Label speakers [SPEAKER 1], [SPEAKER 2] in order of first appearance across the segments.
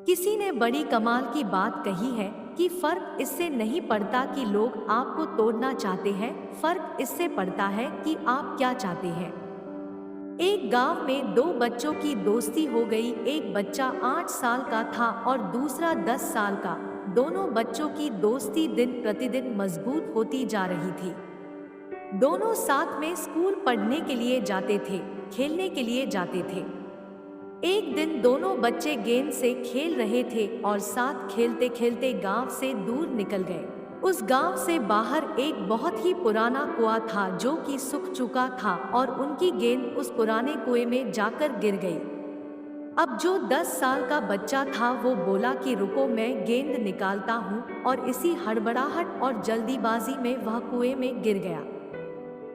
[SPEAKER 1] किसी ने बड़ी कमाल की बात कही है कि फर्क इससे नहीं पड़ता कि लोग आपको तोड़ना चाहते हैं, फर्क इससे पड़ता है कि आप क्या चाहते हैं। एक गांव में दो बच्चों की दोस्ती हो गई। एक बच्चा 8 साल का था और दूसरा 10 साल का। दोनों बच्चों की दोस्ती दिन प्रतिदिन मजबूत होती जा रही थी। दोनों साथ में स्कूल पढ़ने के लिए जाते थे, खेलने के लिए जाते थे। एक दिन दोनों बच्चे गेंद से खेल रहे थे और साथ खेलते खेलते गांव से दूर निकल गए। उस गांव से बाहर एक बहुत ही पुराना कुआं था जो कि सूख चुका था और उनकी गेंद उस पुराने कुएं में जाकर गिर गई। अब जो 10 साल का बच्चा था वो बोला कि रुको, मैं गेंद निकालता हूँ, और इसी हड़बड़ाहट और जल्दीबाजी में वह कुएं में गिर गया।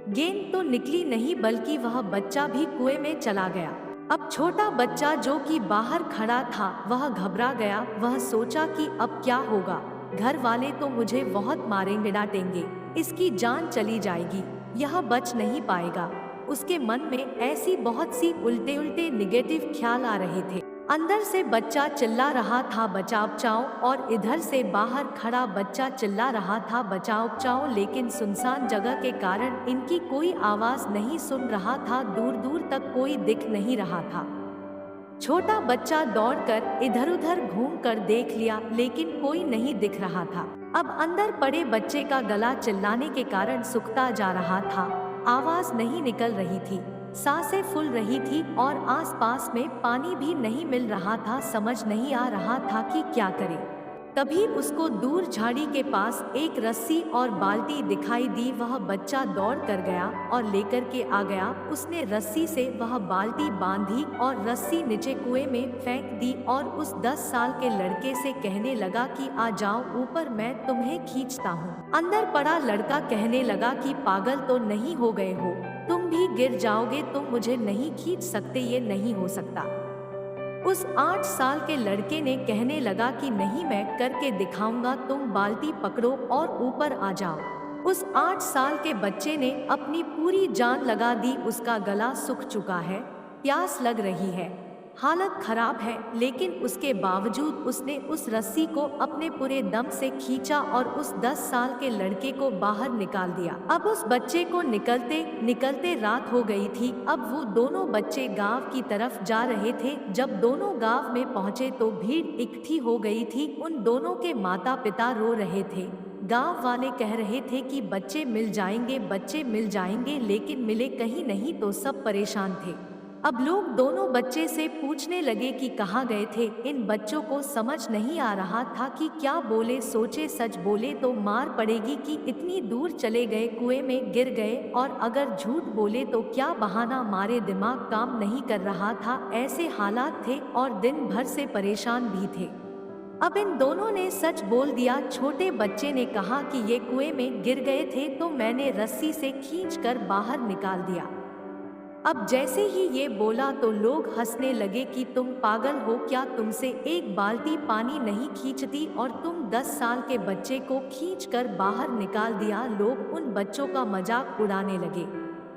[SPEAKER 1] गेंद तो निकली नहीं बल्कि वह बच्चा भी कुएं में चला गया। अब छोटा बच्चा जो कि बाहर खड़ा था वह घबरा गया। वह सोचा कि अब क्या होगा, घर वाले तो मुझे बहुत मारेंगे डांटेंगे, इसकी जान चली जाएगी, यह बच नहीं पाएगा। उसके मन में ऐसी बहुत सी उल्टे उल्टे निगेटिव ख्याल आ रहे थे। अंदर से बच्चा चिल्ला रहा था बचाओ बचाओ, और इधर से बाहर खड़ा बच्चा चिल्ला रहा था बचाओ बचाओ, लेकिन सुनसान जगह के कारण इनकी कोई आवाज नहीं सुन रहा था। दूर दूर तक कोई दिख नहीं रहा था। छोटा बच्चा दौड़कर इधर उधर घूम कर देख लिया लेकिन कोई नहीं दिख रहा था। अब अंदर पड़े बच्चे का गला चिल्लाने के कारण सूखता जा रहा था, आवाज नहीं निकल रही थी, सांसें फूल रही थी और आसपास में पानी भी नहीं मिल रहा था। समझ नहीं आ रहा था कि क्या करे। तभी उसको दूर झाड़ी के पास एक रस्सी और बाल्टी दिखाई दी। वह बच्चा दौड़ कर गया और लेकर के आ गया। उसने रस्सी से वह बाल्टी बांधी और रस्सी नीचे कुएं में फेंक दी और उस 10 साल के लड़के से कहने लगा कि आ जाओ ऊपर, मैं तुम्हें खींचता हूँ। अंदर पड़ा लड़का कहने लगा कि पागल तो नहीं हो गए हो, तुम भी गिर जाओगे, तुम मुझे नहीं खींच सकते, ये नहीं हो सकता। उस 8 साल के लड़के ने कहने लगा कि नहीं, मैं करके दिखाऊंगा, तुम बाल्टी पकड़ो और ऊपर आ जाओ। उस 8 साल के बच्चे ने अपनी पूरी जान लगा दी। उसका गला सूख चुका है, प्यास लग रही है, हालत खराब है, लेकिन उसके बावजूद उसने उस रस्सी को अपने पूरे दम से खींचा और उस 10 साल के लड़के को बाहर निकाल दिया। अब उस बच्चे को निकलते निकलते रात हो गई थी। अब वो दोनों बच्चे गांव की तरफ जा रहे थे। जब दोनों गांव में पहुंचे तो भीड़ इकट्ठी हो गई थी। उन दोनों के माता पिता रो रहे थे। गांव वाले कह रहे थे कि बच्चे मिल जाएंगे, बच्चे मिल जाएंगे, लेकिन मिले कहीं नहीं। तो सब परेशान थे। अब लोग दोनों बच्चे से पूछने लगे कि कहाँ गए थे। इन बच्चों को समझ नहीं आ रहा था कि क्या बोले। सोचे सच बोले तो मार पड़ेगी कि इतनी दूर चले गए, कुएं में गिर गए, और अगर झूठ बोले तो क्या बहाना मारे। दिमाग काम नहीं कर रहा था, ऐसे हालात थे और दिन भर से परेशान भी थे। अब इन दोनों ने सच बोल दिया। छोटे बच्चे ने कहा कि ये कुएं में गिर गए थे तो मैंने रस्सी से खींचकर बाहर निकाल दिया। अब जैसे ही ये बोला तो लोग हंसने लगे कि तुम पागल हो क्या, तुमसे एक बाल्टी पानी नहीं खींचती और तुम 10 साल के बच्चे को खींचकर बाहर निकाल दिया। लोग उन बच्चों का मजाक उड़ाने लगे।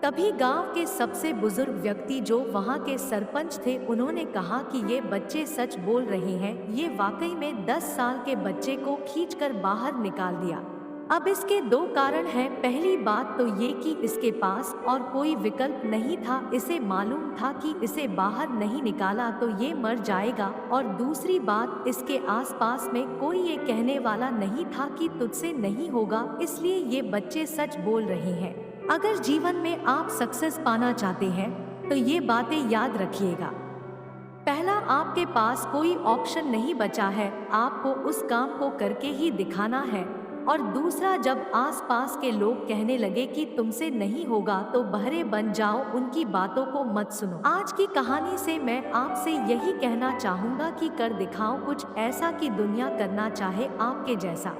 [SPEAKER 1] तभी गांव के सबसे बुजुर्ग व्यक्ति जो वहां के सरपंच थे, उन्होंने कहा कि ये बच्चे सच बोल रहे हैं, ये वाकई में 10 साल के बच्चे को खींचकर बाहर निकाल दिया। अब इसके दो कारण हैं। पहली बात तो ये कि इसके पास और कोई विकल्प नहीं था। इसे मालूम था कि इसे बाहर नहीं निकाला तो ये मर जाएगा, और दूसरी बात, इसके आसपास में कोई ये कहने वाला नहीं था कि तुझसे नहीं होगा। इसलिए ये बच्चे सच बोल रहे हैं। अगर जीवन में आप सक्सेस पाना चाहते हैं तो ये बातें याद रखिएगा। पहला, आपके पास कोई ऑप्शन नहीं बचा है, आपको उस काम को करके ही दिखाना है। और दूसरा, जब आसपास के लोग कहने लगे कि तुमसे नहीं होगा तो बहरे बन जाओ, उनकी बातों को मत सुनो। आज की कहानी से मैं आपसे यही कहना चाहूँगा कि कर दिखाओ कुछ ऐसा कि दुनिया करना चाहे आपके जैसा।